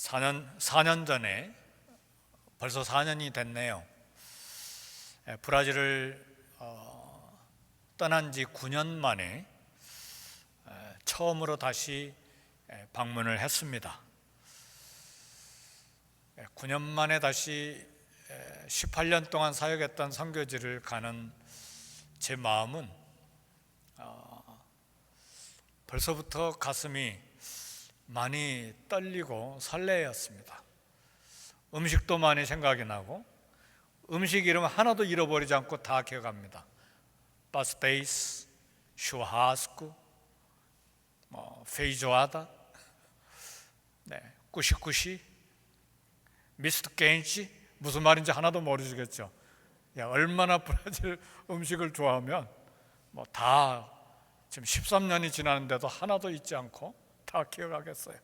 4년 전에 벌써 4년이 됐네요. 브라질을 떠난 지 9년 만에 처음으로 다시 방문을 했습니다. 9년 만에 다시 18년 동안 사역했던 선교지를 가는 제 마음은 벌써부터 가슴이 많이 떨리고 설레었습니다. 음식도 많이 생각이 나고 음식 이름 하나도 잃어버리지 않고 다 기억합니다. 파스테이스, 슈하스쿠, 페이조아다, 꾸시꾸시, 미스터 겐시, 무슨 말인지 하나도 모르시겠죠. 얼마나 브라질 음식을 좋아하면 다 지금 13년이 지났는데도 하나도 잊지 않고 다 기억하겠어요.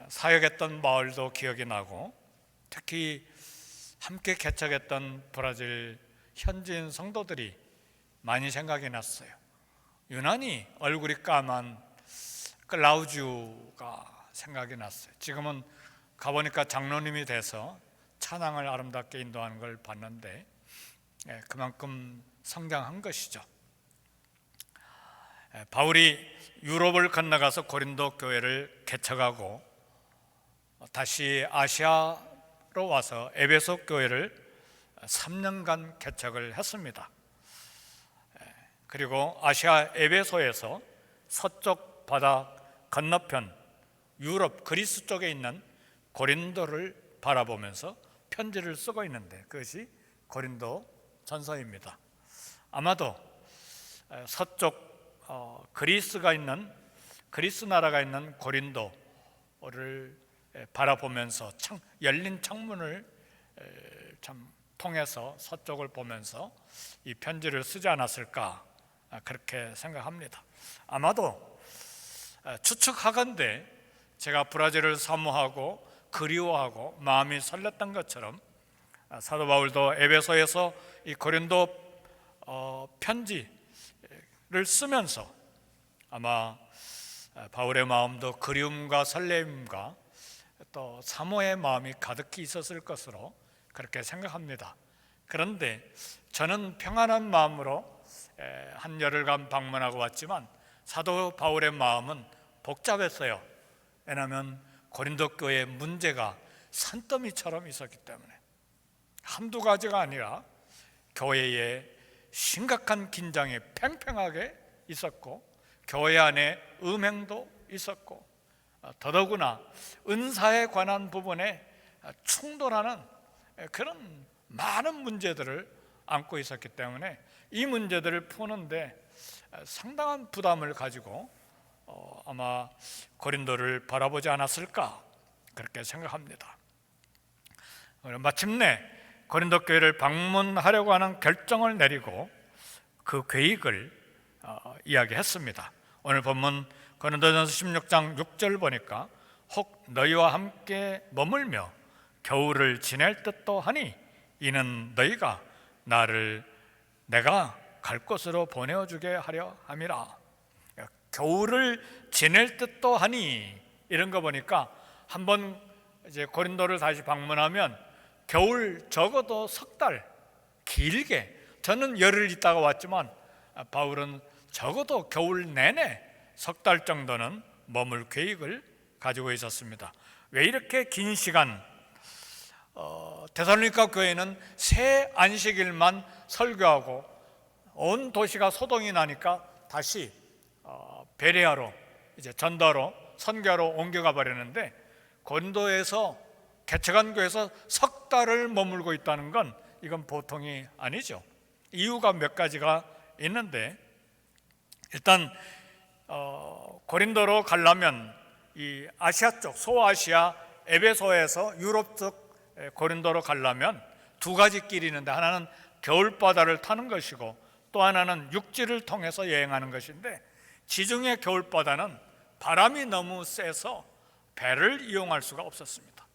사역했던 마을도 기억이 나고 특히 함께 개척했던 브라질 현지인 성도들이 많이 생각이 났어요. 유난히 얼굴이 까만 클라우지오가 생각이 났어요. 지금은 가보니까 장로님이 돼서 찬양을 아름답게 인도하는 걸 봤는데 그만큼 성장한 것이죠. 바울이 유럽을 건너가서 고린도 교회를 개척하고 다시 아시아로 와서 에베소 교회를 3년간 개척을 했습니다. 그리고 아시아 에베소에서 서쪽 바다 건너편 유럽 그리스 쪽에 있는 고린도를 바라보면서 편지를 쓰고 있는데 그것이 고린도 전서입니다. 아마도 서쪽 그리스가 있는 그리스 나라가 있는 고린도를 바라보면서 열린 창문을 통해서 서쪽을 보면서 이 편지를 쓰지 않았을까 그렇게 생각합니다. 아마도 추측하건대 제가 브라질을 사모하고 그리워하고 마음이 설렜던 것처럼 사도 바울도 에베소에서 이 고린도 편지를 쓰면서 아마 바울의 마음도 그리움과 설렘과 또 사모의 마음이 가득히 있었을 것으로 그렇게 생각합니다. 그런데 저는 평안한 마음으로 한 열흘간 방문하고 왔지만 사도 바울의 마음은 복잡했어요. 왜냐하면 고린도 교회의 문제가 산더미처럼 있었기 때문에 한두 가지가 아니라 교회에 심각한 긴장이 팽팽하게 있었고 교회 안에 음행도 있었고 더더구나 은사에 관한 부분에 충돌하는 그런 많은 문제들을 안고 있었기 때문에 이 문제들을 푸는데 상당한 부담을 가지고 아마 고린도를 바라보지 않았을까 그렇게 생각합니다. 마침내 고린도 교회를 방문하려고 하는 결정을 내리고 그 계획을 이야기했습니다. 오늘 본문 고린도전서 16장 6절 보니까 혹 너희와 함께 머물며 겨울을 지낼 듯도 하니 이는 너희가 나를 내가 갈 곳으로 보내어주게 하려 함이라. 겨울을 지낼 듯도 하니 이런 거 보니까 한번 이제 고린도를 다시 방문하면 겨울 적어도 석 달 길게 저는 열흘 있다가 왔지만 바울은 적어도 겨울 내내 석 달 정도는 머물 계획을 가지고 있었습니다. 왜 이렇게 긴 시간 데살로니가 교회는 새 안식일만 설교하고 온 도시가 소동이 나니까 다시 베레아로 이제 전도로 선교로 옮겨가 버렸는데 고린도에서 개척한 교회에서 석 달을 머물고 있다는 건 이건 보통이 아니죠. 이유가 몇 가지가 있는데 일단 고린도로 가려면 이 아시아 쪽 소아시아 에베소에서 유럽 쪽 고린도로 가려면 두 가지 길이 있는데 하나는 겨울바다를 타는 것이고 또 하나는 육지를 통해서 여행하는 것인데 지중해 겨울바다는 바람이 너무 세서 배를 이용할 수가 없었습니다.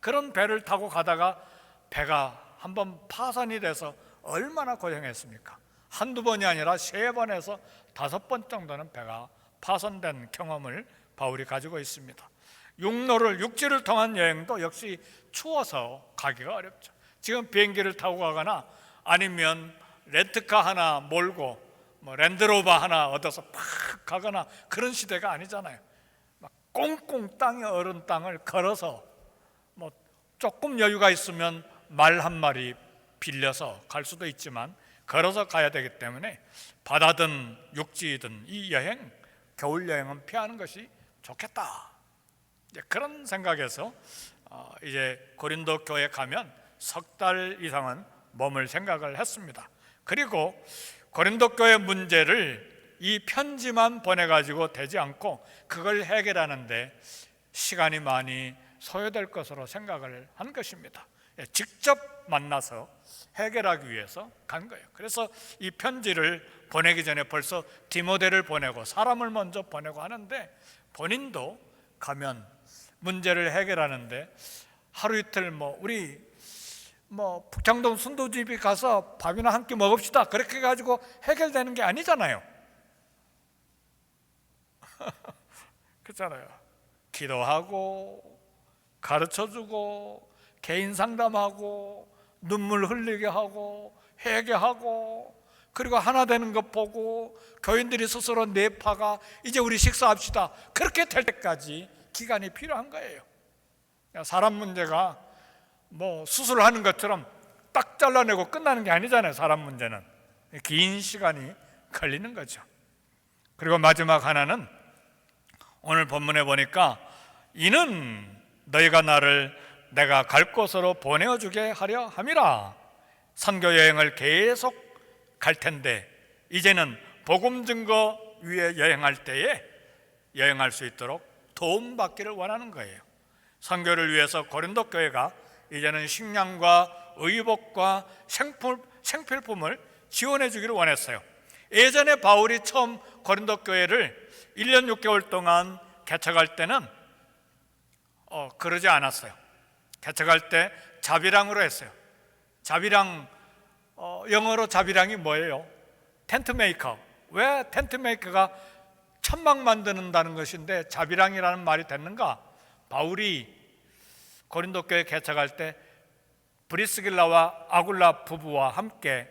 그런 배를 타고 가다가 배가 한번 파산이 돼서 얼마나 고생했습니까? 한두 번이 아니라 3번에서 5번 정도는 배가 파손된 경험을 바울이 가지고 있습니다. 육지를 통한 여행도 역시 추워서 가기가 어렵죠. 지금 비행기를 타고 가거나 아니면 렌트카 하나 몰고 랜드로버 하나 얻어서 팍 가거나 그런 시대가 아니잖아요. 막 꽁꽁 땅에 얼은 땅을 걸어서 조금 여유가 있으면 말 한 마리 빌려서 갈 수도 있지만 걸어서 가야 되기 때문에 바다든 육지든 이 여행, 겨울 여행은 피하는 것이 좋겠다. 그런 생각에서 이제 고린도 교회 가면 석 달 이상은 머물 생각을 했습니다. 그리고 고린도 교회 문제를 이 편지만 보내가지고 되지 않고 그걸 해결하는데 시간이 많이 소요될 것으로 생각을 한 것입니다. 직접 만나서 해결하기 위해서 간 거예요. 그래서 이 편지를 보내기 전에 벌써 디모데를 보내고 사람을 먼저 보내고 하는데 본인도 가면 문제를 해결하는데 하루 이틀 우리 북창동 순두집에 가서 밥이나 한 끼 먹읍시다 그렇게 해가지고 해결되는 게 아니잖아요. 그렇잖아요. 기도하고 가르쳐주고 개인 상담하고 눈물 흘리게 하고 회개하고 그리고 하나 되는 것 보고 교인들이 스스로 내파가 이제 우리 식사합시다 그렇게 될 때까지 기간이 필요한 거예요. 사람 문제가 수술하는 것처럼 딱 잘라내고 끝나는 게 아니잖아요. 사람 문제는 긴 시간이 걸리는 거죠. 그리고 마지막 하나는 오늘 본문에 보니까 이는 너희가 나를 내가 갈 곳으로 보내어주게 하려 함이라. 선교 여행을 계속 갈 텐데 이제는 복음 증거 위에 여행할 때에 여행할 수 있도록 도움받기를 원하는 거예요. 선교를 위해서 고린도 교회가 이제는 식량과 의복과 생필품을 지원해 주기를 원했어요. 예전에 바울이 처음 고린도 교회를 1년 6개월 동안 개척할 때는 그러지 않았어요. 개척할 때 자비랑으로 했어요. 자비랑, 영어로 자비랑이 뭐예요? 텐트 메이커. 왜 텐트 메이커가 천막 만드는다는 것인데 자비랑이라는 말이 됐는가? 바울이 고린도 교회 개척할 때 브리스길라와 아굴라 부부와 함께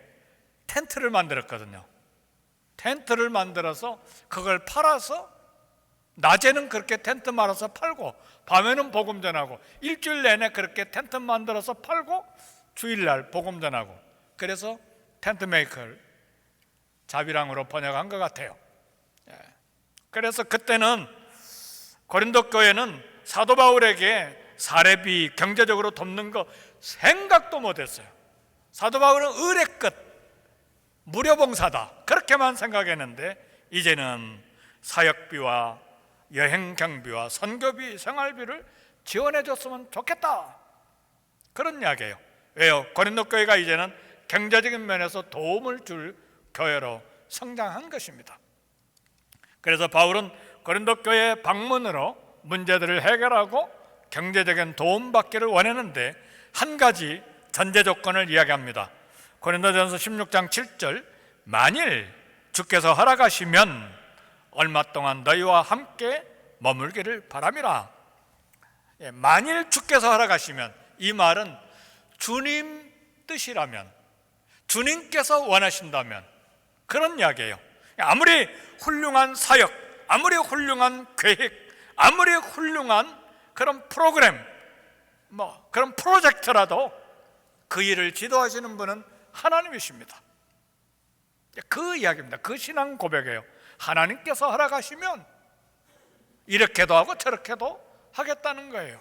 텐트를 만들었거든요. 텐트를 만들어서 그걸 팔아서 낮에는 그렇게 텐트 말아서 팔고 밤에는 복음 전하고 일주일 내내 그렇게 텐트 만들어서 팔고 주일날 복음 전하고 그래서 텐트 메이커를 자비랑으로 번역한 것 같아요. 그래서 그때는 고린도 교회는 사도 바울에게 사례비 경제적으로 돕는 거 생각도 못했어요. 사도 바울은 을의 끝 무료봉사다 그렇게만 생각했는데 이제는 사역비와 여행 경비와 선교비 생활비를 지원해 줬으면 좋겠다 그런 이야기예요. 왜요? 고린도 교회가 이제는 경제적인 면에서 도움을 줄 교회로 성장한 것입니다. 그래서 바울은 고린도 교회 방문으로 문제들을 해결하고 경제적인 도움받기를 원했는데 한 가지 전제 조건을 이야기합니다. 고린도전서 16장 7절 만일 주께서 허락하시면 얼마 동안 너희와 함께 머물기를 바람이라. 만일 주께서 허락하시면 이 말은 주님 뜻이라면 주님께서 원하신다면 그런 이야기예요. 아무리 훌륭한 사역, 아무리 훌륭한 계획, 아무리 훌륭한 그런 프로그램, 그런 프로젝트라도 그 일을 지도하시는 분은 하나님이십니다. 그 이야기입니다. 그 신앙 고백이에요. 하나님께서 허락하시면 이렇게도 하고 저렇게도 하겠다는 거예요.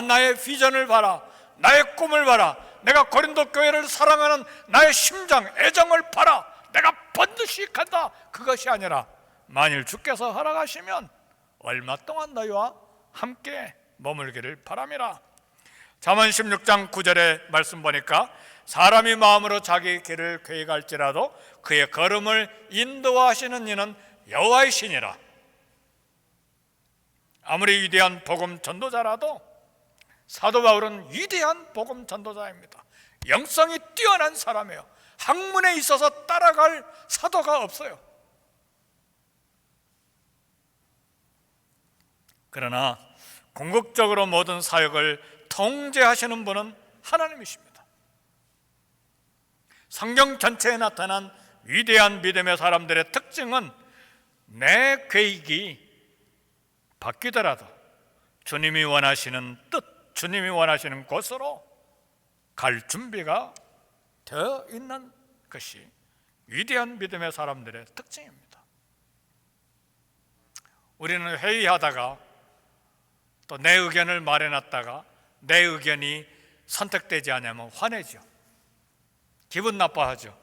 나의 비전을 봐라, 나의 꿈을 봐라, 내가 고린도 교회를 사랑하는 나의 심장, 애정을 봐라, 내가 번듯이 간다. 그것이 아니라 만일 주께서 허락하시면 얼마 동안 너희와 함께 머물기를 바람이라. 잠언 16장 9절의 말씀 보니까 사람이 마음으로 자기 길을 계획할지라도 그의 걸음을 인도하시는 이는 여호와의 신이라. 아무리 위대한 복음 전도자라도 사도 바울은 위대한 복음 전도자입니다. 영성이 뛰어난 사람이에요. 학문에 있어서 따라갈 사도가 없어요. 그러나 궁극적으로 모든 사역을 통제하시는 분은 하나님이십니다. 성경 전체에 나타난 위대한 믿음의 사람들의 특징은 내 계획이 바뀌더라도 주님이 원하시는 뜻, 주님이 원하시는 곳으로 갈 준비가 되어 있는 것이 위대한 믿음의 사람들의 특징입니다. 우리는 회의하다가 또 내 의견을 말해놨다가 내 의견이 선택되지 않으면 화내죠. 기분 나빠하죠.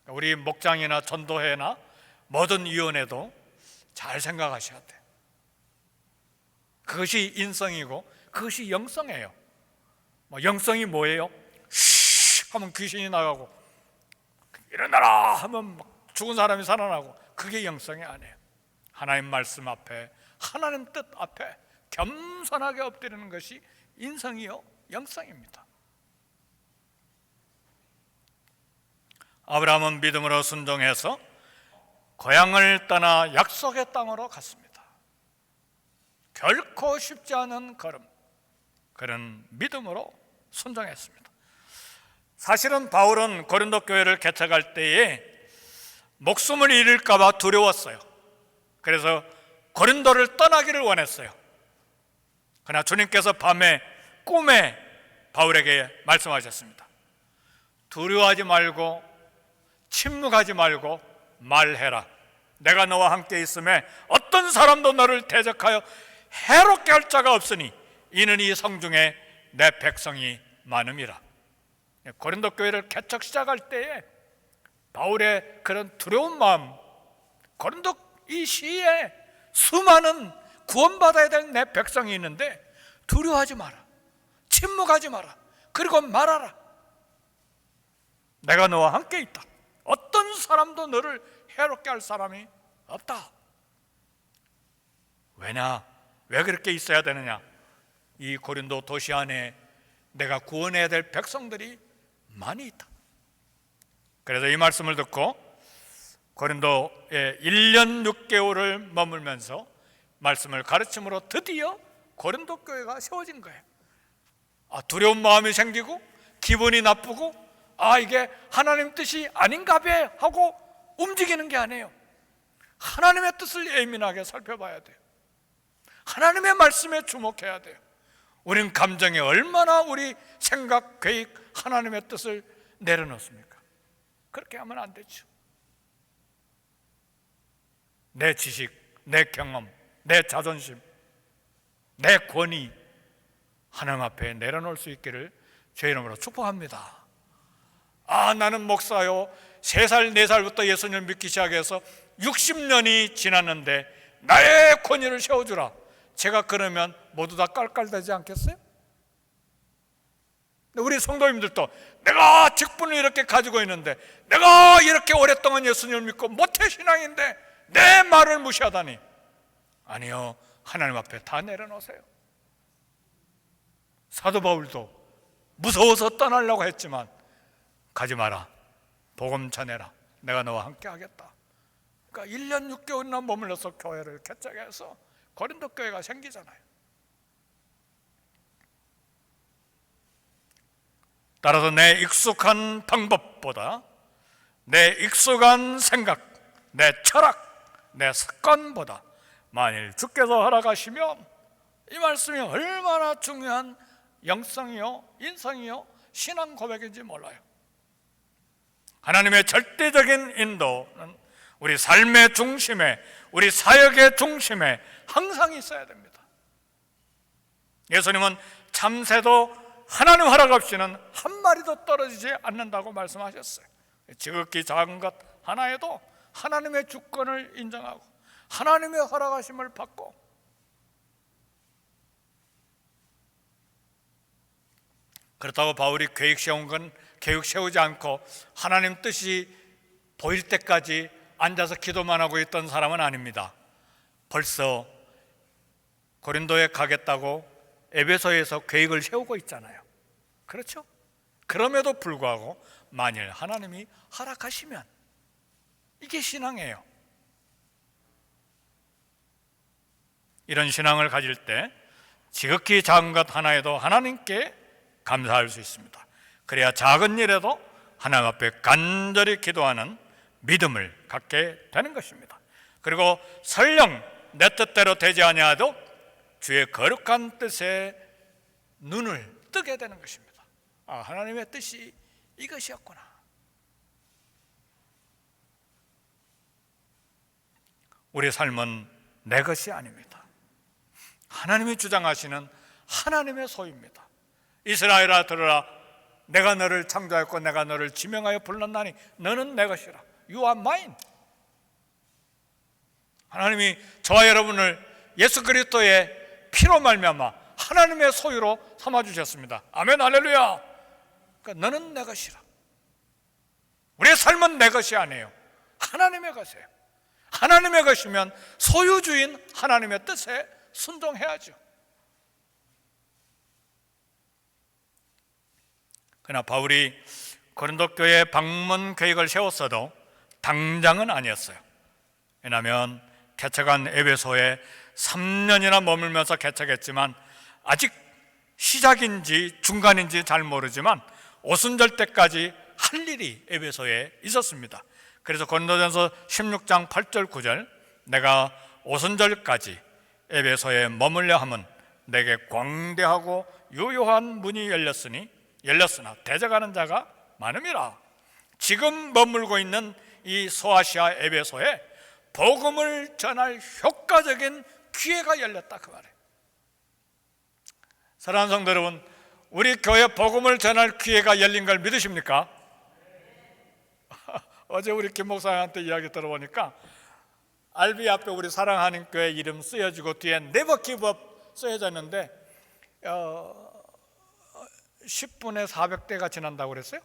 우리 목장이나 전도회나 모든 위원회도 잘 생각하셔야 돼요. 그것이 인성이고 그것이 영성이에요. 영성이 뭐예요? 쉬 하면 귀신이 나가고 일어나라 하면 막 죽은 사람이 살아나고, 그게 영성이 아니에요. 하나님 말씀 앞에, 하나님 뜻 앞에 겸손하게 엎드리는 것이 인성이요 영성입니다. 아브라함은 믿음으로 순종해서 고향을 떠나 약속의 땅으로 갔습니다. 결코 쉽지 않은 걸음, 그런 믿음으로 순종했습니다. 사실은 바울은 고린도 교회를 개척할 때에 목숨을 잃을까 봐 두려웠어요. 그래서 고린도를 떠나기를 원했어요. 그러나 주님께서 밤에 꿈에 바울에게 말씀하셨습니다. 두려워하지 말고 침묵하지 말고 말해라. 내가 너와 함께 있음에 어떤 사람도 너를 대적하여 해롭게 할 자가 없으니 이는 이 성중에 내 백성이 많음이라. 고린도 교회를 개척 시작할 때에 바울의 그런 두려운 마음, 고린도 이 시에 수많은 구원받아야 될 내 백성이 있는데 두려워하지 마라, 침묵하지 마라, 그리고 말하라. 내가 너와 함께 있다. 어떤 사람도 너를 해롭게 할 사람이 없다. 왜 그렇게 있어야 되느냐? 이 고린도 도시 안에 내가 구원해야 될 백성들이 많이 있다. 그래서 이 말씀을 듣고 고린도에 1년 6개월을 머물면서 말씀을 가르침으로 드디어 고린도 교회가 세워진 거예요. 두려운 마음이 생기고 기분이 나쁘고 이게 하나님 뜻이 아닌가 봐 하고 움직이는 게 아니에요. 하나님의 뜻을 예민하게 살펴봐야 돼요. 하나님의 말씀에 주목해야 돼요. 우리는 감정에 얼마나 우리 생각, 계획, 하나님의 뜻을 내려놓습니까? 그렇게 하면 안 되죠. 내 지식, 내 경험, 내 자존심, 내 권위 하나님 앞에 내려놓을 수 있기를 주의 이름으로 축복합니다. 나는 목사요 3살, 4살부터 예수님을 믿기 시작해서 60년이 지났는데 나의 권위를 세워주라. 제가 그러면 모두 다 깔깔대지 않겠어요? 우리 성도님들도 내가 직분을 이렇게 가지고 있는데, 내가 이렇게 오랫동안 예수님을 믿고 모태신앙인데 내 말을 무시하다니. 아니요, 하나님 앞에 다 내려놓으세요. 사도 바울도 무서워서 떠나려고 했지만 가지 마라, 복음 전해라, 내가 너와 함께 하겠다. 그러니까 1년 6개월이나 머물러서 교회를 개척해서 고린도 교회가 생기잖아요. 따라서 내 익숙한 방법보다 내 익숙한 생각, 내 철학, 내 습관보다 만일 주께서 허락하시면 이 말씀이 얼마나 중요한 영성이요, 인성이요, 신앙 고백인지 몰라요. 하나님의 절대적인 인도는 우리 삶의 중심에, 우리 사역의 중심에 항상 있어야 됩니다. 예수님은 참새도 하나님 허락 없이는 한 마리도 떨어지지 않는다고 말씀하셨어요. 지극히 작은 것 하나에도 하나님의 주권을 인정하고 하나님의 허락하심을 받고, 그렇다고 바울이 계획 세우지 않고 하나님 뜻이 보일 때까지 앉아서 기도만 하고 있던 사람은 아닙니다. 벌써 고린도에 가겠다고 에베소에서 계획을 세우고 있잖아요. 그렇죠? 그럼에도 불구하고 만일 하나님이 허락하시면, 이게 신앙이에요. 이런 신앙을 가질 때 지극히 작은 것 하나에도 하나님께 감사할 수 있습니다. 그래야 작은 일에도 하나님 앞에 간절히 기도하는 믿음을 갖게 되는 것입니다. 그리고 설령 내 뜻대로 되지 아니하도 주의 거룩한 뜻에 눈을 뜨게 되는 것입니다. 아, 하나님의 뜻이 이것이었구나. 우리의 삶은 내 것이 아닙니다. 하나님이 주장하시는 하나님의 소유입니다. 이스라엘아 들으라, 내가 너를 창조하였고 내가 너를 지명하여 불렀나니 너는 내 것이라. You are mine. 하나님이 저와 여러분을 예수 그리스도의 피로 말미암아 하나님의 소유로 삼아주셨습니다. 아멘, 할렐루야. 그러니까 너는 내 것이라. 우리의 삶은 내 것이 아니에요. 하나님의 것이에요. 하나님의 것이면 소유주인 하나님의 뜻에 순종해야죠. 그러나 바울이 고린도 교회 방문 계획을 세웠어도 당장은 아니었어요. 왜냐하면 개척한 에베소에 3년이나 머물면서 개척했지만 아직 시작인지 중간인지 잘 모르지만 오순절 때까지 할 일이 에베소에 있었습니다. 그래서 고린도전서 16장 8절 9절 내가 오순절까지 에베소에 머물려 함은 내게 광대하고 유효한 문이 열렸으나 대적하는 자가 많음이라. 지금 머물고 있는 이 소아시아 에베소에 복음을 전할 효과적인 기회가 열렸다, 그 말이에요. 사랑하는 성도 여러분, 우리 교회 복음을 전할 기회가 열린 걸 믿으십니까? 어제 우리 김 목사한테 이야기 들어보니까 알비 앞에 우리 사랑하는 교회 이름 쓰여지고 뒤에 Never Give Up 쓰여졌는데 10분에 400대가 지난다고 그랬어요?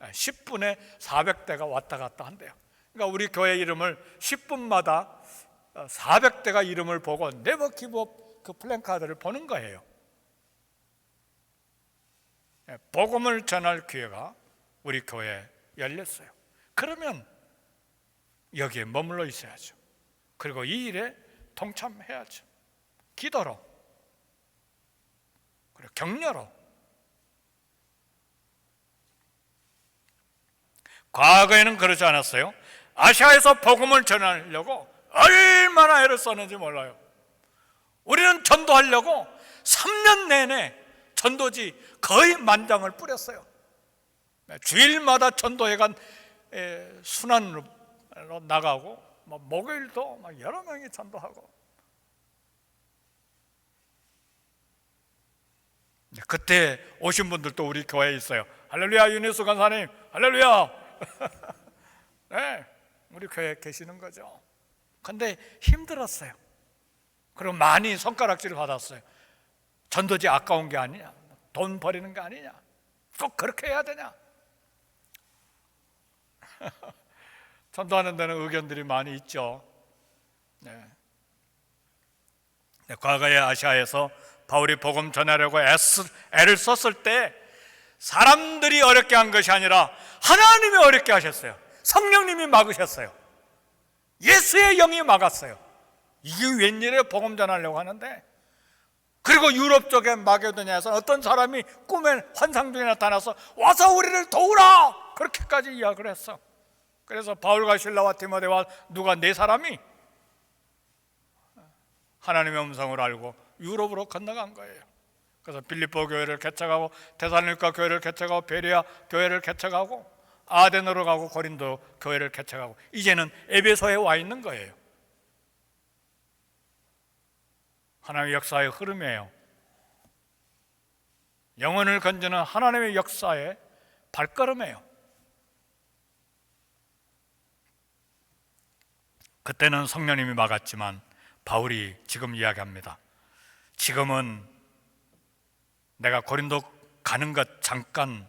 10분에 400대가 왔다 갔다 한대요. 그러니까 우리 교회 이름을 10분마다 400대가 이름을 보고 Never Give Up 그 플랜카드를 보는 거예요. 복음을 전할 기회가 우리 교회에 열렸어요. 그러면 여기에 머물러 있어야죠. 그리고 이 일에 동참해야죠. 기도로, 그리고 격려로. 과거에는 그러지 않았어요. 아시아에서 복음을 전하려고 얼마나 애를 썼는지 몰라요. 우리는 전도하려고 3년 내내 전도지 거의 만장을 뿌렸어요. 주일마다 전도회관 순환으로 나가고 목요일도 여러 명이 전도하고. 그때 오신 분들도 우리 교회에 있어요. 할렐루야, 윤희수 간사님, 할렐루야. 네, 우리 교회에 계시는 거죠. 근데 힘들었어요. 그리고 많이 손가락질을 받았어요. 전도지 아까운 게 아니냐, 돈 버리는 게 아니냐, 꼭 그렇게 해야 되냐. 전도하는 데는 의견들이 많이 있죠. 네. 과거의 아시아에서 바울이 복음 전하려고 애를 썼을 때 사람들이 어렵게 한 것이 아니라 하나님이 어렵게 하셨어요. 성령님이 막으셨어요. 예수의 영이 막았어요. 이게 웬일이에요? 복음 전하려고 하는데. 그리고 유럽 쪽에 마게도냐에서 어떤 사람이 꿈에 환상 중에 나타나서 와서 우리를 도우라, 그렇게까지 이야기를 했어. 그래서 바울과 실라와 디모데와 누가 네 사람이 하나님의 음성을 알고 유럽으로 건너간 거예요. 그래서 빌립보 교회를 개척하고 데살로니가 교회를 개척하고 베레아 교회를 개척하고 아데노로 가고 고린도 교회를 개척하고 이제는 에베소에 와 있는 거예요. 하나님의 역사의 흐름이에요. 영혼을 건지는 하나님의 역사의 발걸음이에요. 그때는 성령님이 막았지만 바울이 지금 이야기합니다. 지금은 내가 고린도 가는 것 잠깐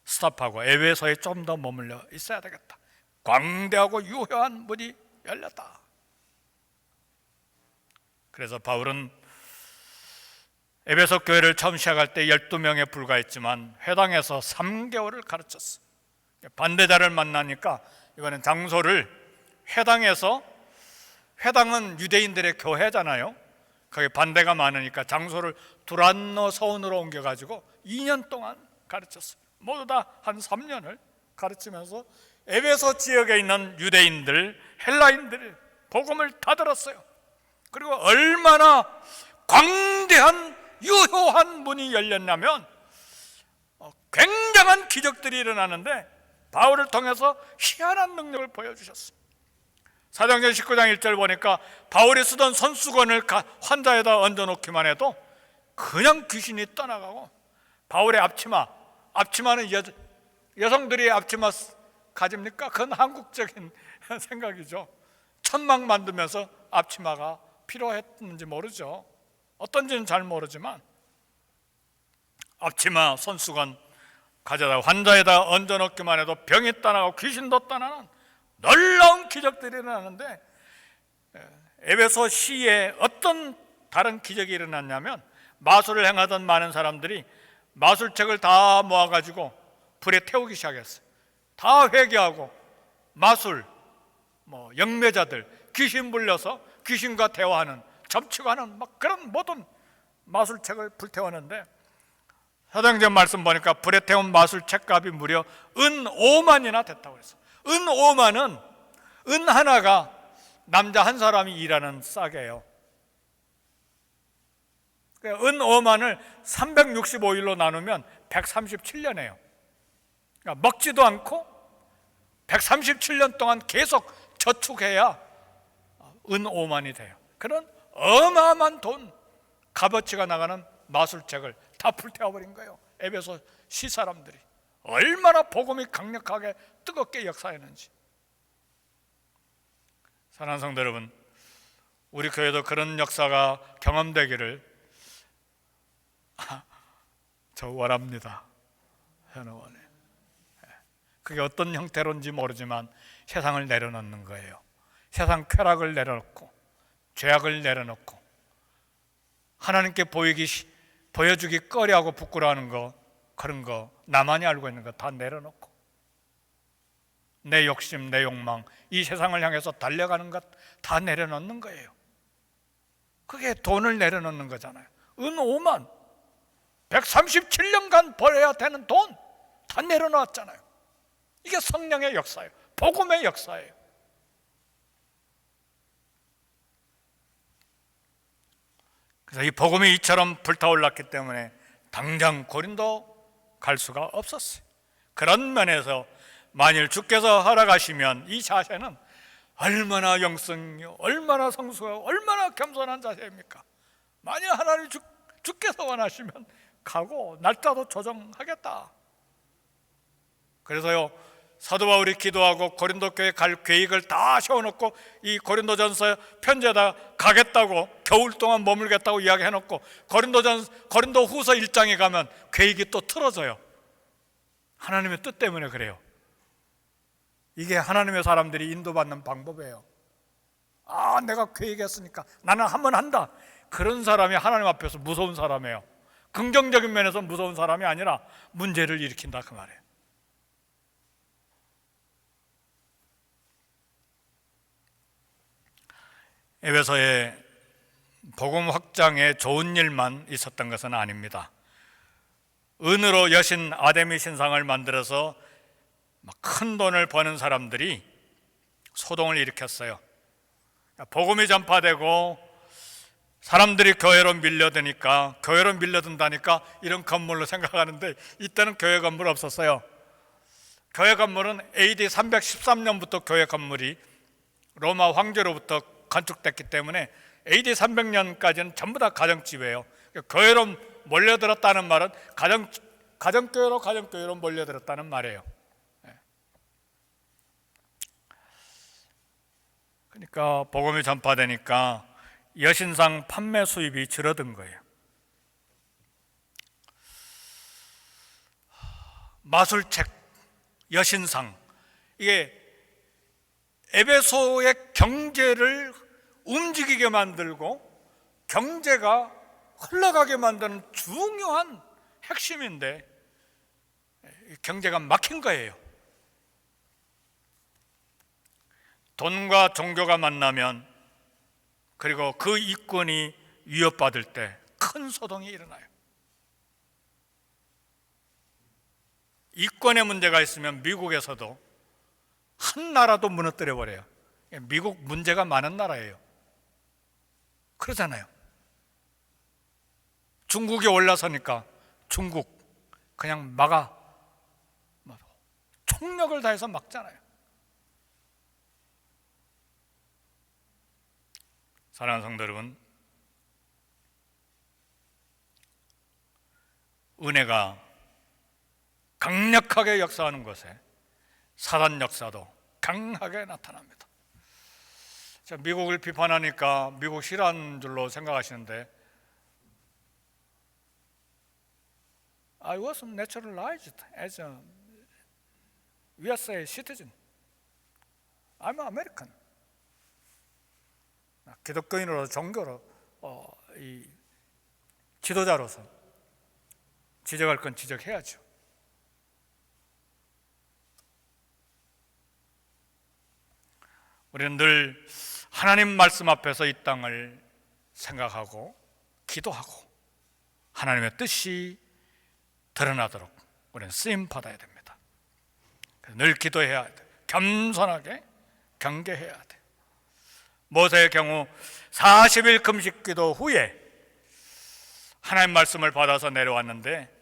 스탑하고 에베소에 좀 더 머물러 있어야 되겠다. 광대하고 유효한 문이 열렸다. 그래서 바울은 에베소 교회를 처음 시작할 때 12명에 불과했지만 회당에서 3개월을 가르쳤어. 반대자를 만나니까 이번엔 장소를 회당에서 회당은 유대인들의 교회잖아요. 거기 반대가 많으니까 장소를 두란노 서원으로 옮겨가지고 2년 동안 가르쳤어요. 모두 다 한 3년을 가르치면서 에베소 지역에 있는 유대인들, 헬라인들이 복음을 다 들었어요. 그리고 얼마나 광대한 유효한 문이 열렸냐면 굉장한 기적들이 일어나는데 바울을 통해서 희한한 능력을 보여주셨어요. 사도행전 19장 1절 보니까 바울이 쓰던 손수건을 환자에다 얹어놓기만 해도 그냥 귀신이 떠나가고, 바울의 앞치마는 여성들이 앞치마 가집니까? 그건 한국적인 생각이죠. 천막 만들면서 앞치마가 필요했는지 모르죠. 어떤지는 잘 모르지만 앞치마, 손수건 가져다 환자에다 얹어놓기만 해도 병이 떠나고 귀신도 떠나는 놀라운 기적들이 일어나는데, 에베소 시에 어떤 다른 기적이 일어났냐면 마술을 행하던 많은 사람들이 마술책을 다 모아가지고 불에 태우기 시작했어요. 다 회개하고 마술, 영매자들, 귀신 불려서 귀신과 대화하는, 점치고하는 그런 모든 마술책을 불태웠는데, 사도행전 말씀 보니까 불에 태운 마술책 값이 무려 은 5만이나 됐다고 그랬어요. 은 5만은 은 하나가 남자 한 사람이 일하는 싸게요. 은 5만을 365일로 나누면 137년이에요. 그러니까 먹지도 않고 137년 동안 계속 저축해야 은 5만이 돼요. 그런 어마어마한 돈, 값어치가 나가는 마술책을 다 불태워버린 거예요. 에베소 시 사람들이 얼마나 복음이 강력하게 뜨겁게 역사했는지. 사랑하는 성도 여러분, 우리 교회도 그런 역사가 경험되기를 저 원합니다. 원해. 그게 어떤 형태로인지 모르지만 세상을 내려놓는 거예요. 세상 쾌락을 내려놓고 죄악을 내려놓고 하나님께 보여주기 꺼려하고 부끄러워하는 거, 그런 거, 나만이 알고 있는 거 다 내려놓고 내 욕심, 내 욕망, 이 세상을 향해서 달려가는 것 다 내려놓는 거예요. 그게 돈을 내려놓는 거잖아요. 은 5만 137년간 벌어야 되는 돈 다 내려놓았잖아요. 이게 성령의 역사예요. 복음의 역사예요. 그래서 이 복음이 이처럼 불타올랐기 때문에 당장 고린도 갈 수가 없었어요. 그런 면에서 만일 주께서 허락하시면 이 자세는 얼마나 영성이요, 얼마나 성수하고 얼마나 겸손한 자세입니까? 만일 하나님 주께서 원하시면 가고 날짜도 조정하겠다. 그래서요, 사도 바울이 기도하고 고린도 교회 갈 계획을 다 세워놓고 이 고린도전서 편지에다 가겠다고, 겨울 동안 머물겠다고 이야기해놓고 고린도 후서 1장에 가면 계획이 또 틀어져요. 하나님의 뜻 때문에 그래요. 이게 하나님의 사람들이 인도받는 방법이에요. 내가 계획했으니까 나는 한번 한다. 그런 사람이 하나님 앞에서 무서운 사람이에요. 긍정적인 면에서 무서운 사람이 아니라 문제를 일으킨다, 그 말이에요. 에베소에 복음 확장에 좋은 일만 있었던 것은 아닙니다. 은으로 여신 아데미 신상을 만들어서 큰 돈을 버는 사람들이 소동을 일으켰어요. 복음이 전파되고 사람들이 교회로 밀려든다니까 이런 건물로 생각하는데, 이때는 교회 건물 없었어요. 교회 건물은 AD 313년부터 교회 건물이 로마 황제로부터 건축됐기 때문에 AD 300년까지는 전부 다 가정집이에요. 교회로 몰려들었다는 말은 가정교회로 몰려들었다는 말이에요. 그러니까 복음이 전파되니까 여신상 판매 수입이 줄어든 거예요. 마술책, 여신상, 이게 에베소의 경제를 움직이게 만들고 경제가 흘러가게 만드는 중요한 핵심인데 경제가 막힌 거예요. 돈과 종교가 만나면 그리고 그 이권이 위협받을 때 큰 소동이 일어나요. 이권의 문제가 있으면 미국에서도 한 나라도 무너뜨려 버려요. 미국 문제가 많은 나라예요. 그러잖아요. 중국이 올라서니까 중국 그냥 총력을 다해서 막잖아요. 사랑하는 성도 여러분, 은혜가 강력하게 역사하는 곳에 사단 역사도 강하게 나타납니다. 미국을 비판하니까 미국 싫어하는 줄로 생각하시는데, I was naturalized as a USA citizen. I'm American. 기독교인으로 종교로 이 지도자로서 지적할 건 지적해야죠. 우리는 늘 하나님 말씀 앞에서 이 땅을 생각하고 기도하고 하나님의 뜻이 드러나도록 우리는 쓰임 받아야 됩니다. 늘 기도해야 돼. 겸손하게 경계해야 돼. 모세의 경우 40일 금식 기도 후에 하나님 말씀을 받아서 내려왔는데,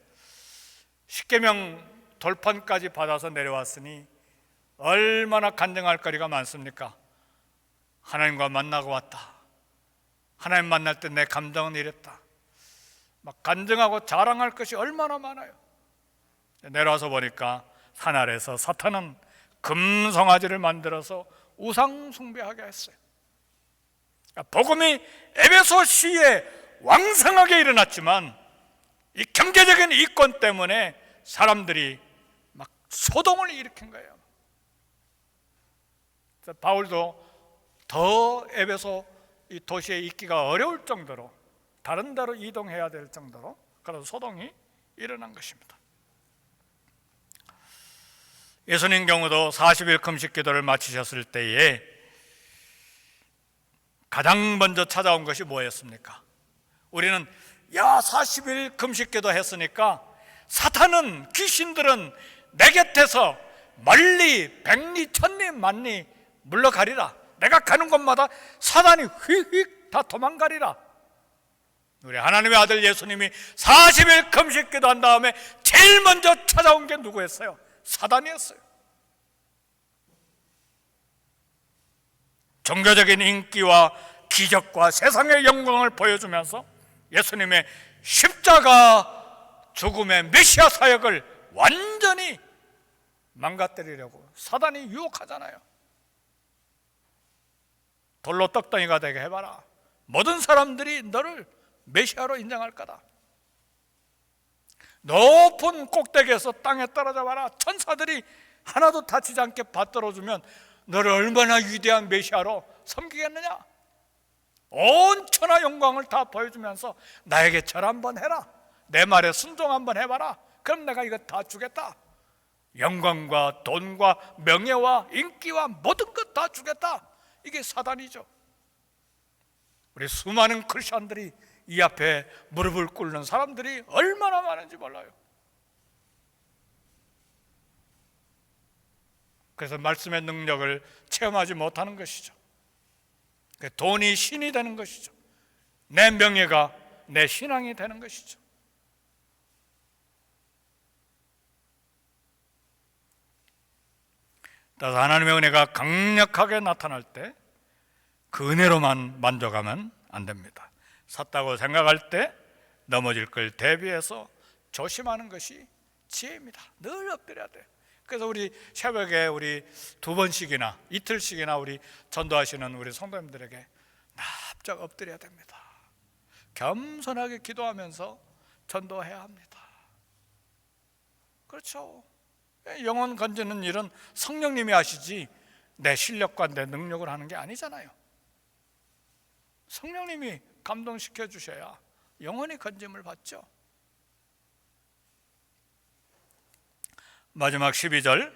십계명 돌판까지 받아서 내려왔으니 얼마나 간증할 거리가 많습니까? 하나님과 만나고 왔다. 하나님 만날 때 내 감정은 이랬다. 막 간증하고 자랑할 것이 얼마나 많아요. 내려와서 보니까 산 아래서 사탄은 금송아지를 만들어서 우상 숭배하게 했어요. 복음이 에베소시에 왕성하게 일어났지만 이 경제적인 이권 때문에 사람들이 막 소동을 일으킨 거예요. 바울도 더 에베소 이 도시에 있기가 어려울 정도로 다른 데로 이동해야 될 정도로 그런 소동이 일어난 것입니다. 예수님 경우도 40일 금식 기도를 마치셨을 때에 가장 먼저 찾아온 것이 뭐였습니까? 우리는 40일 금식 기도 했으니까 사탄은, 귀신들은 내 곁에서 멀리 백리 천리 만리 물러가리라. 내가 가는 곳마다 사단이 휙휙 다 도망가리라. 우리 하나님의 아들 예수님이 40일 금식 기도한 다음에 제일 먼저 찾아온 게 누구였어요? 사단이었어요. 종교적인 인기와 기적과 세상의 영광을 보여주면서 예수님의 십자가 죽음의 메시아 사역을 완전히 망가뜨리려고 사단이 유혹하잖아요. 돌로 떡덩이가 되게 해봐라. 모든 사람들이 너를 메시아로 인정할 거다. 높은 꼭대기에서 땅에 떨어져 봐라. 천사들이 하나도 다치지 않게 받들어주면 너를 얼마나 위대한 메시아로 섬기겠느냐. 온 천하 영광을 다 보여주면서 나에게 절 한번 해라. 내 말에 순종 한번 해봐라. 그럼 내가 이거 다 주겠다. 영광과 돈과 명예와 인기와 모든 것 다 주겠다. 이게 사단이죠. 우리 수많은 크리스천들이 이 앞에 무릎을 꿇는 사람들이 얼마나 많은지 몰라요. 그래서 말씀의 능력을 체험하지 못하는 것이죠. 돈이 신이 되는 것이죠. 내 명예가 내 신앙이 되는 것이죠. 따라서 하나님의 은혜가 강력하게 나타날 때 그 은혜로만 만족하면 안 됩니다. 샀다고 생각할 때 넘어질 걸 대비해서 조심하는 것이 지혜입니다. 늘 엎드려야 돼요. 그래서 우리 새벽에 우리 2번씩이나 이틀씩이나 우리 전도하시는 우리 성도님들에게 납작 엎드려야 됩니다. 겸손하게 기도하면서 전도해야 합니다. 그렇죠. 영혼 건지는 일은 성령님이 하시지 내 실력과 내 능력을 하는 게 아니잖아요. 성령님이 감동시켜 주셔야 영혼이 건짐을 받죠. 마지막 12절,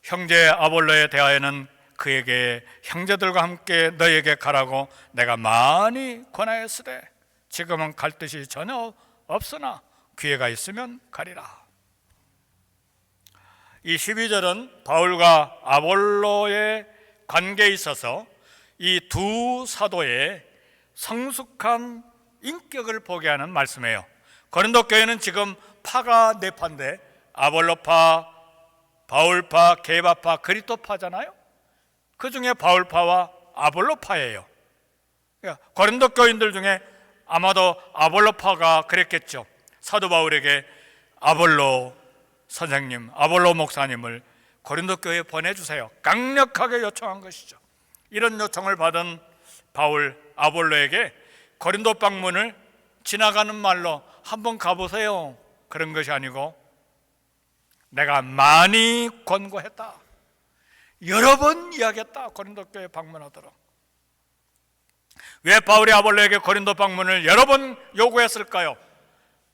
형제 아볼로에 대하여는 그에게 형제들과 함께 너에게 가라고 내가 많이 권하였으되 지금은 갈 뜻이 전혀 없으나 기회가 있으면 가리라. 이 12절은 바울과 아볼로의 관계에 있어서 이 두 사도의 성숙한 인격을 보게 하는 말씀이에요. 고린도 교회는 지금 파가 네 파인데 아볼로파, 바울파, 게바파, 그리스도파잖아요. 그 중에 바울파와 아볼로파예요. 고린도 교인들 중에 아마도 아볼로파가 그랬겠죠. 사도 바울에게 아볼로 선생님, 아볼로 목사님을 고린도 교회에 보내주세요. 강력하게 요청한 것이죠. 이런 요청을 받은 바울, 아볼로에게 고린도 방문을 지나가는 말로 한번 가보세요, 그런 것이 아니고 내가 많이 권고했다, 여러 번 이야기했다, 고린도 교회에 방문하도록. 왜 바울이 아볼로에게 고린도 방문을 여러 번 요구했을까요?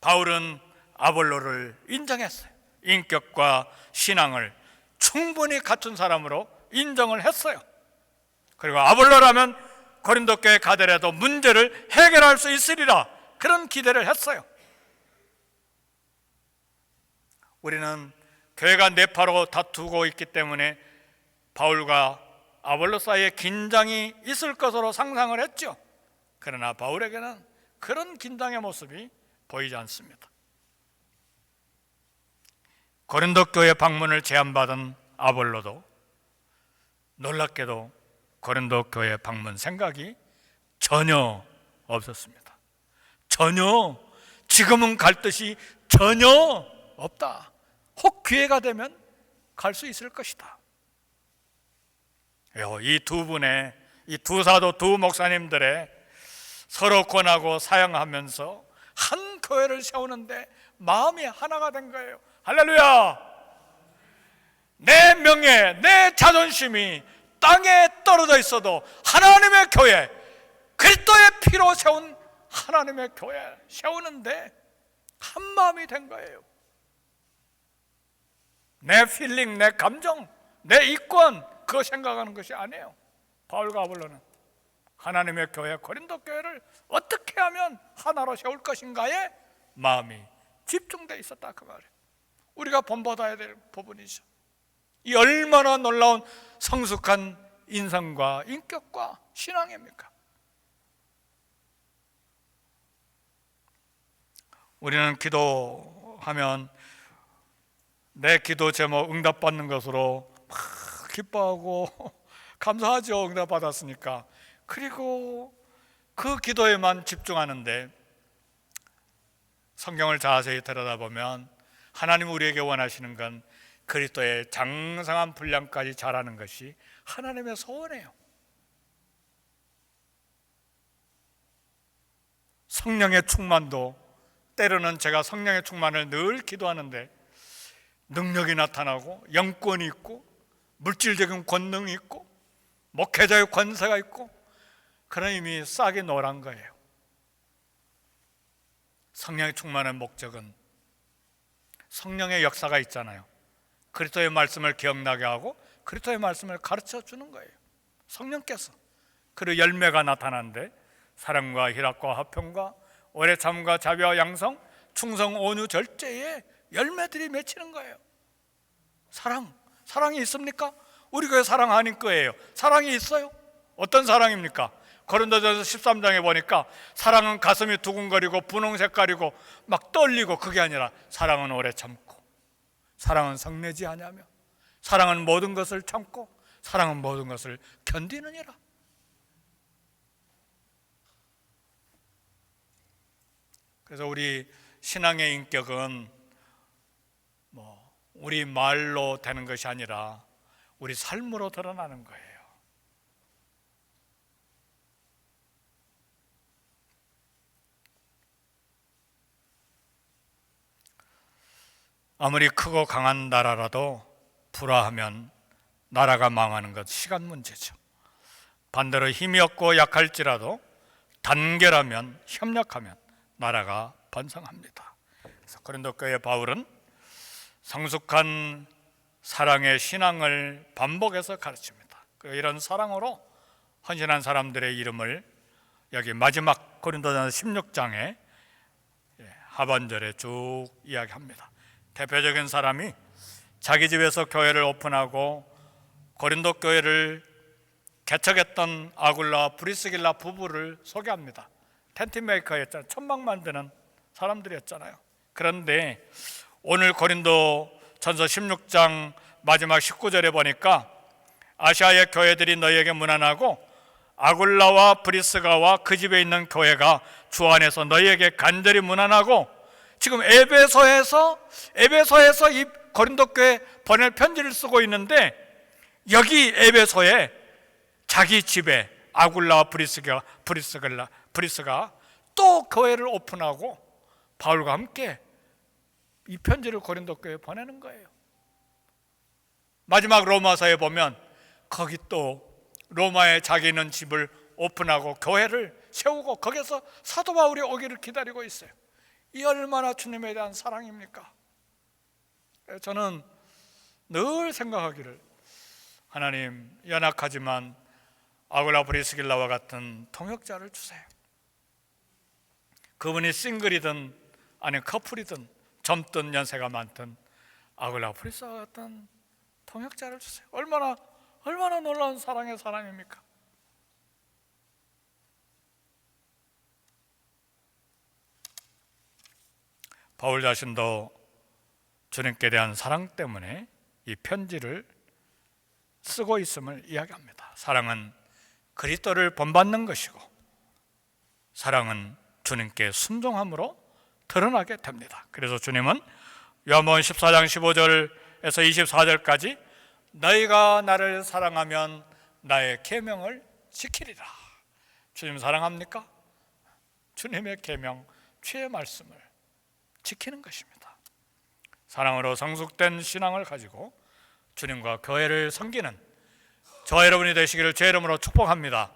바울은 아볼로를 인정했어요. 인격과 신앙을 충분히 갖춘 사람으로 인정을 했어요. 그리고 아볼로라면 고린도 교회에 가더라도 문제를 해결할 수 있으리라, 그런 기대를 했어요. 우리는 교회가 네파로 다투고 있기 때문에 바울과 아볼로 사이에 긴장이 있을 것으로 상상을 했죠. 그러나 바울에게는 그런 긴장의 모습이 보이지 않습니다. 고린도 교회 방문을 제안받은 아볼로도 놀랍게도 고린도 교회 방문 생각이 전혀 없었습니다. 전혀, 지금은 갈 뜻이 전혀 없다. 혹 기회가 되면 갈 수 있을 것이다. 이 두 분의, 이 두 사도, 두 목사님들의 서로 권하고 사용하면서 한 교회를 세우는데 마음이 하나가 된 거예요. 할렐루야! 내 명예, 내 자존심이 땅에 떨어져 있어도 하나님의 교회, 그리스도의 피로 세운 하나님의 교회 세우는데 한 마음이 된 거예요. 내 필링, 내 감정, 내 이권, 그거 생각하는 것이 아니에요. 바울과 아볼로는 하나님의 교회, 고린도 교회를 어떻게 하면 하나로 세울 것인가에 마음이 집중되어 있었다, 그 말이에요. 우리가 본받아야 될 부분이죠. 이 얼마나 놀라운 성숙한 인성과 인격과 신앙입니까? 우리는 기도하면 내 기도 제목 응답받는 것으로 막 기뻐하고 감사하죠. 응답받았으니까. 그리고 그 기도에만 집중하는데 성경을 자세히 들여다보면 하나님 우리에게 원하시는 건 그리스도의 장성한 분량까지 자라는 것이 하나님의 소원이에요. 성령의 충만도, 때로는 제가 성령의 충만을 늘 기도하는데 능력이 나타나고 영권이 있고 물질적인 권능이 있고 목회자의 권세가 있고 그런 의미 싹이 노란 거예요. 성령의 충만의 목적은 성령의 역사가 있잖아요. 그리스도의 말씀을 기억나게 하고 그리스도의 말씀을 가르쳐 주는 거예요. 성령께서. 그리고 열매가 나타나는데 사랑과 희락과 화평과 오래 참과 자비와 양성, 충성, 온유, 절제의 열매들이 맺히는 거예요. 사랑이 있습니까? 우리 교회 사랑 아닐 거예요. 사랑이 있어요? 어떤 사랑입니까? 고린도전서 13장에 보니까 사랑은 가슴이 두근거리고 분홍 색깔이고 막 떨리고, 그게 아니라 사랑은 오래 참고, 사랑은 성내지 아니하며, 사랑은 모든 것을 참고, 사랑은 모든 것을 견디느니라. 그래서 우리 신앙의 인격은 우리 말로 되는 것이 아니라 우리 삶으로 드러나는 거예요. 아무리 크고 강한 나라라도 불화하면 나라가 망하는 것 시간 문제죠. 반대로 힘이 없고 약할지라도 단결하면, 협력하면 나라가 번성합니다. 그래서 고린도 교회 바울은 성숙한 사랑의 신앙을 반복해서 가르칩니다. 이런 사랑으로 헌신한 사람들의 이름을 여기 마지막 고린도전서 16장에 하반절에 쭉 이야기합니다. 대표적인 사람이 자기 집에서 교회를 오픈하고 고린도 교회를 개척했던 아굴라와 브리스길라 부부를 소개합니다. 텐트 메이커였잖아요. 천막 만드는 사람들이었잖아요. 그런데 오늘 고린도 전서 16장 마지막 19절에 보니까 아시아의 교회들이 너희에게 문안하고 아굴라와 브리스가와 그 집에 있는 교회가 주 안에서 너희에게 간절히 문안하고, 지금 에베소에서 이 고린도 교회 보낼 편지를 쓰고 있는데, 여기 에베소에 자기 집에 아굴라와 브리스가 또 교회를 오픈하고 바울과 함께 이 편지를 고린도 교회에 보내는 거예요. 마지막 로마서에 보면 거기 또 로마에 자기 있는 집을 오픈하고 교회를 세우고 거기서 사도 바울이 오기를 기다리고 있어요. 이 얼마나 주님에 대한 사랑입니까? 저는 늘 생각하기를, 하나님, 연약하지만 아굴라 브리스길라와 같은 통역자를 주세요. 그분이 싱글이든 아니면 커플이든 젊든 연세가 많든 아굴라 브리스와 같은 통역자를 주세요. 얼마나 놀라운 사랑의 사람입니까? 바울 자신도 주님께 대한 사랑 때문에 이 편지를 쓰고 있음을 이야기합니다. 사랑은 그리스도를 본받는 것이고, 사랑은 주님께 순종함으로 드러나게 됩니다. 그래서 주님은 요한복음 14장 15절에서 24절까지 너희가 나를 사랑하면 나의 계명을 지키리라. 주님 사랑합니까? 주님의 계명, 주의 말씀을 지키는 것입니다. 사랑으로 성숙된 신앙을 가지고 주님과 교회를 섬기는 저와 여러분이 되시기를 주의 이름으로 축복합니다.